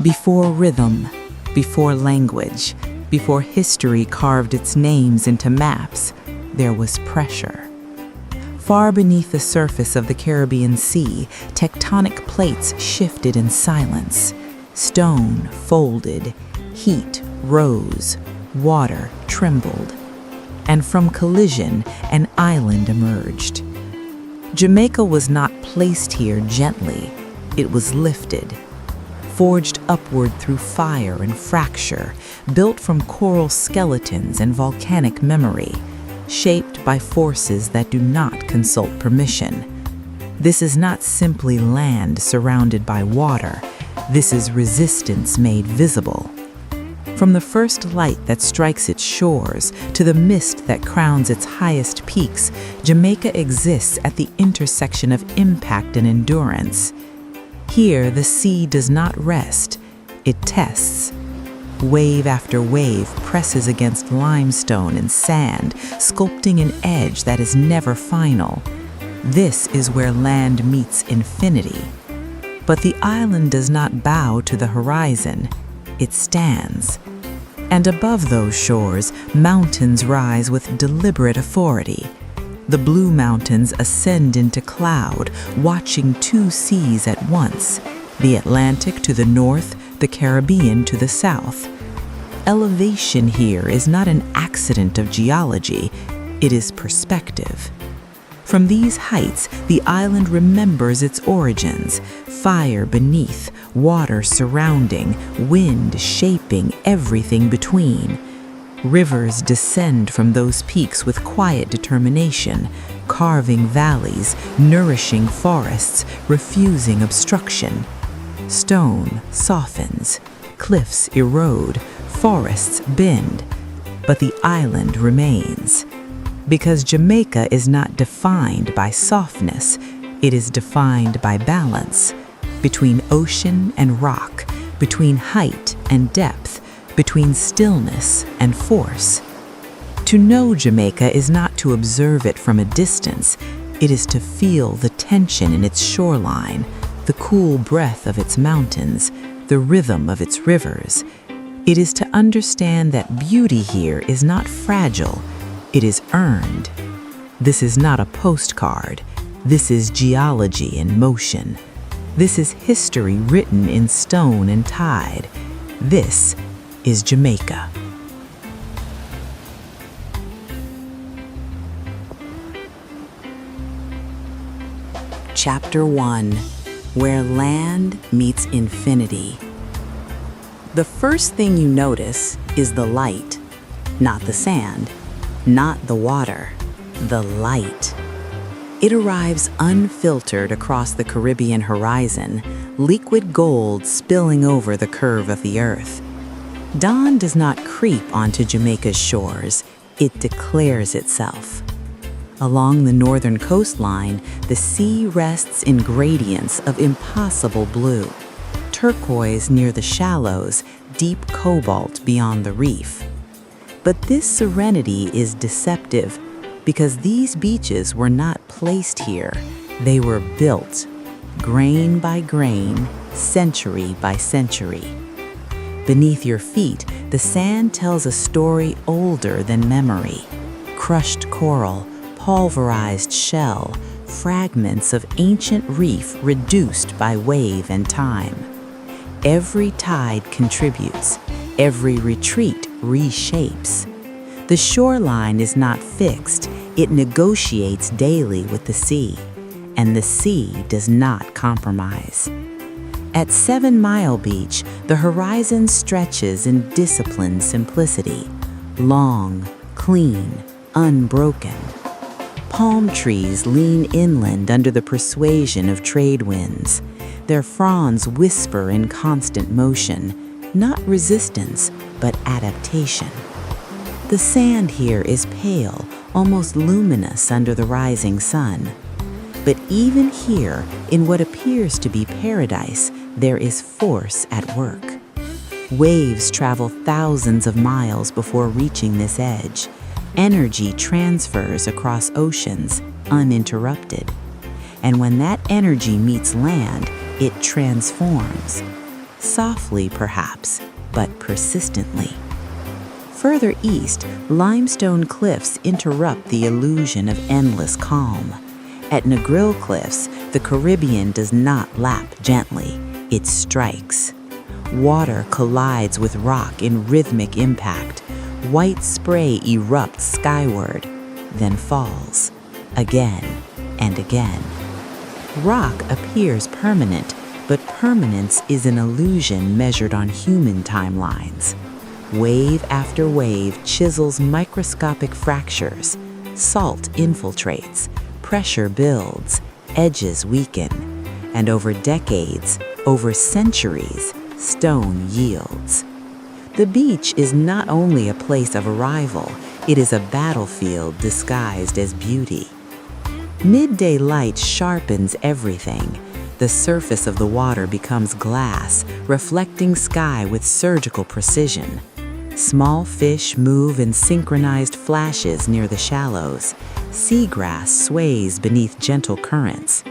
Before rhythm, before language, before history carved its names into maps, there was pressure. Far beneath the surface of the Caribbean Sea, tectonic plates shifted in silence. Stone folded, heat rose, water trembled. And from collision, an island emerged. Jamaica was not placed here gently. It was lifted, forged upward through fire and fracture, built from coral skeletons and volcanic memory, shaped by forces that do not consult permission. This is not simply land surrounded by water. This is resistance made visible. From the first light that strikes its shores to the mist that crowns its highest peaks, Jamaica exists at the intersection of impact and endurance. Here, the sea does not rest, it tests. Wave after wave presses against limestone and sand, sculpting an edge that is never final. This is where land meets infinity. But the island does not bow to the horizon, it stands. And above those shores, mountains rise with deliberate authority. The Blue Mountains ascend into cloud, watching two seas at once, the Atlantic to the north, the Caribbean to the south. Elevation here is not an accident of geology, it is perspective. From these heights, the island remembers its origins: fire beneath, water surrounding, wind shaping everything between. Rivers descend from those peaks with quiet determination, carving valleys, nourishing forests, refusing obstruction. Stone softens, cliffs erode, forests bend, but the island remains. Because Jamaica is not defined by softness, it is defined by balance, between ocean and rock, between height and depth, between stillness and force. To know Jamaica is not to observe it from a distance, it is to feel the tension in its shoreline, the cool breath of its mountains, the rhythm of its rivers. It is to understand that beauty here is not fragile, it is earned. This is not a postcard, this is geology in motion. This is history written in stone and tide. This is Jamaica. Chapter 1: Where Land Meets Infinity. The first thing you notice is the light, not the sand, not the water, the light. It arrives unfiltered across the Caribbean horizon, liquid gold spilling over the curve of the earth. Dawn does not creep onto Jamaica's shores, it declares itself. Along the northern coastline, the sea rests in gradients of impossible blue, turquoise near the shallows, deep cobalt beyond the reef. But this serenity is deceptive, because these beaches were not placed here, they were built, grain by grain, century by century. Beneath your feet, the sand tells a story older than memory. Crushed coral, pulverized shell, fragments of ancient reef reduced by wave and time. Every tide contributes, every retreat reshapes. The shoreline is not fixed, it negotiates daily with the sea, and the sea does not compromise. At 7 Mile Beach, the horizon stretches in disciplined simplicity, long, clean, unbroken. Palm trees lean inland under the persuasion of trade winds. Their fronds whisper in constant motion, not resistance, but adaptation. The sand here is pale, almost luminous under the rising sun. But even here, in what appears to be paradise, there is force at work. Waves travel thousands of miles before reaching this edge. Energy transfers across oceans, uninterrupted. And when that energy meets land, it transforms. softly perhaps, but persistently. Further east, limestone cliffs interrupt the illusion of endless calm. At Negril Cliffs, the Caribbean does not lap gently, it strikes. Water collides with rock in rhythmic impact. White spray erupts skyward, then falls, again and again. Rock appears permanent, but permanence is an illusion measured on human timelines. Wave after wave chisels microscopic fractures. Salt infiltrates, pressure builds, edges weaken, and over decades, over centuries, stone yields. The beach is not only a place of arrival, it is a battlefield disguised as beauty. Midday light sharpens everything. The surface of the water becomes glass, reflecting sky with surgical precision. Small fish move in synchronized flashes near the shallows. Seagrass sways beneath gentle currents.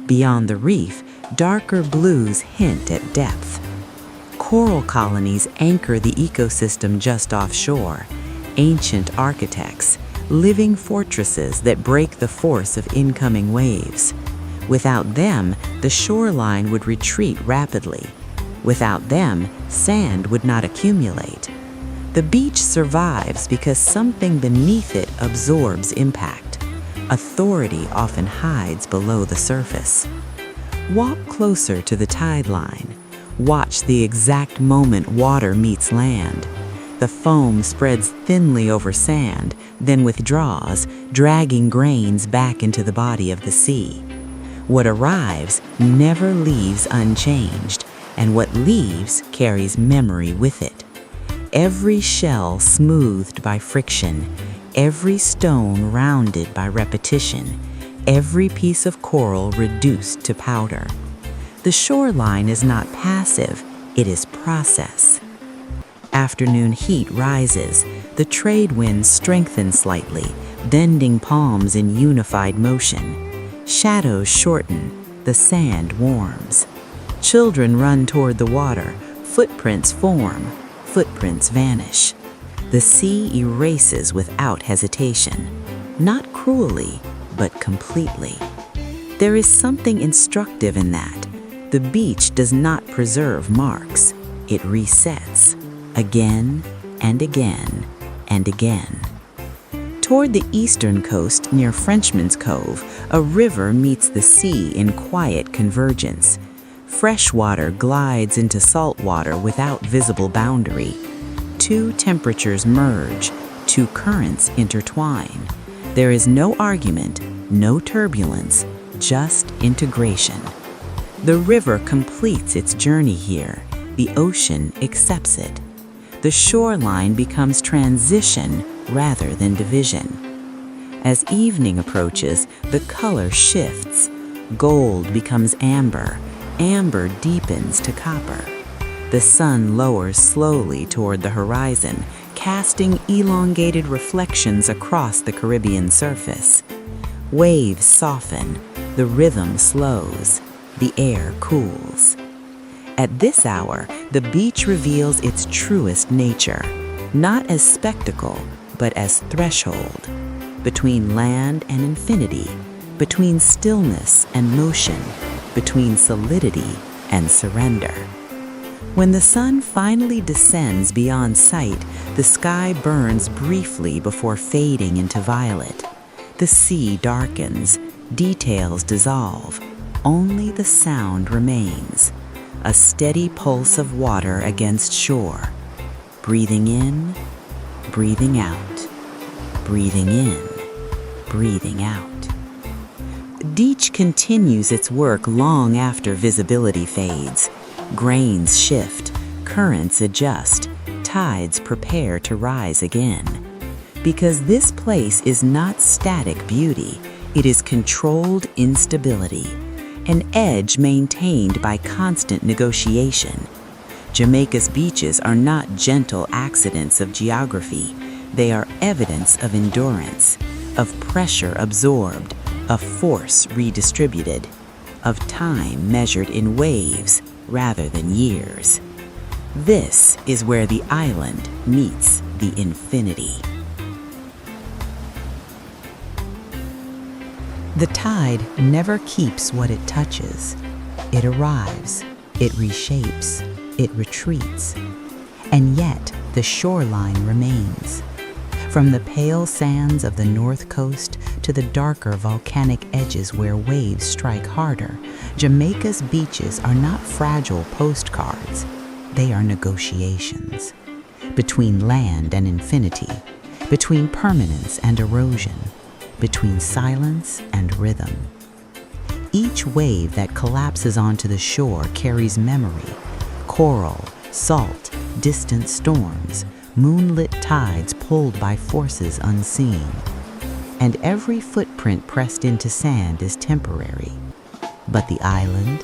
Beyond the reef, darker blues hint at depth. Coral colonies anchor the ecosystem just offshore. Ancient architects, living fortresses that break the force of incoming waves. Without them, the shoreline would retreat rapidly. Without them, sand would not accumulate. The beach survives because something beneath it absorbs impact. Authority often hides below the surface. Walk closer to the tide line. Watch the exact moment water meets land. The foam spreads thinly over sand, then withdraws, dragging grains back into the body of the sea. What arrives never leaves unchanged, and what leaves carries memory with it. Every shell smoothed by friction, every stone rounded by repetition, every piece of coral reduced to powder. The shoreline is not passive, it is process. Afternoon heat rises, the trade winds strengthen slightly, bending palms in unified motion. Shadows shorten, the sand warms. Children run toward the water, footprints form, footprints vanish. The sea erases without hesitation, not cruelly, but completely. There is something instructive in that. The beach does not preserve marks, it resets, again and again and again. Toward the eastern coast, near Frenchman's Cove, a river meets the sea in quiet convergence. Fresh water glides into salt water without visible boundary. Two temperatures merge, two currents intertwine. There is no argument, no turbulence, just integration. The river completes its journey here. The ocean accepts it. The shoreline becomes transition rather than division. As evening approaches, the color shifts. Gold becomes amber. Amber deepens to copper. The sun lowers slowly toward the horizon, casting elongated reflections across the Caribbean surface. Waves soften, the rhythm slows, the air cools. At this hour, the beach reveals its truest nature, not as spectacle, but as threshold, between land and infinity, between stillness and motion, between solidity and surrender. When the sun finally descends beyond sight, the sky burns briefly before fading into violet. The sea darkens, details dissolve, only the sound remains, a steady pulse of water against shore, breathing in, breathing out, breathing in, breathing out. Deech continues its work long after visibility fades. Grains shift, currents adjust, tides prepare to rise again. Because this place is not static beauty, it is controlled instability, an edge maintained by constant negotiation. Jamaica's beaches are not gentle accidents of geography. They are evidence of endurance, of pressure absorbed, of force redistributed, of time measured in waves, rather than years. This is where the island meets the infinity. The tide never keeps what it touches. It arrives, it reshapes, it retreats. And yet the shoreline remains. From the pale sands of the north coast to the darker volcanic edges where waves strike harder, Jamaica's beaches are not fragile postcards. They are negotiations. Between land and infinity, between permanence and erosion, between silence and rhythm. Each wave that collapses onto the shore carries memory, coral, salt, distant storms, moonlit tides pulled by forces unseen. And every footprint pressed into sand is temporary. But the island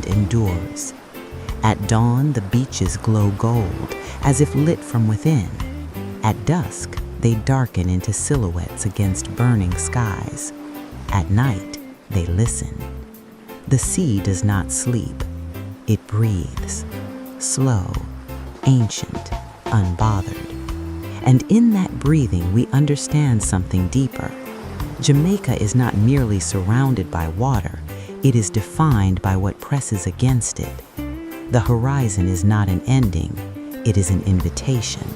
endures. At dawn, the beaches glow gold, as if lit from within. At dusk, they darken into silhouettes against burning skies. At night, they listen. The sea does not sleep. It breathes, slow, ancient, unbothered. And in that breathing, we understand something deeper. Jamaica is not merely surrounded by water, it is defined by what presses against it. The horizon is not an ending, it is an invitation.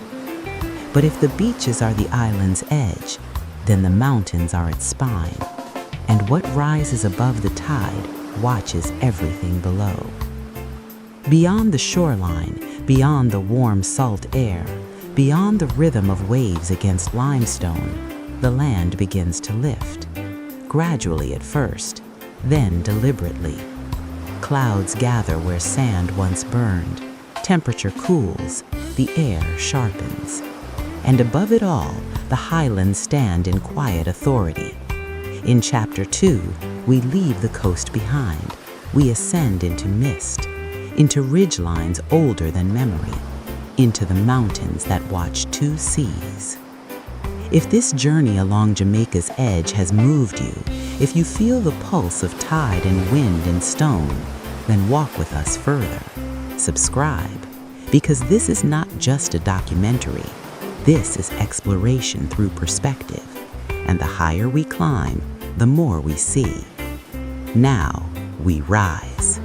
But if the beaches are the island's edge, then the mountains are its spine. And what rises above the tide watches everything below. Beyond the shoreline, beyond the warm salt air, beyond the rhythm of waves against limestone, the land begins to lift. Gradually at first, then deliberately. Clouds gather where sand once burned, temperature cools, the air sharpens. And above it all, the highlands stand in quiet authority. In Chapter 2, we leave the coast behind. We ascend into mist, into ridgelines older than memory, into the mountains that watch two seas. If this journey along Jamaica's edge has moved you, if you feel the pulse of tide and wind and stone, then walk with us further. Subscribe, because this is not just a documentary. This is exploration through perspective, and the higher we climb, the more we see. Now we rise.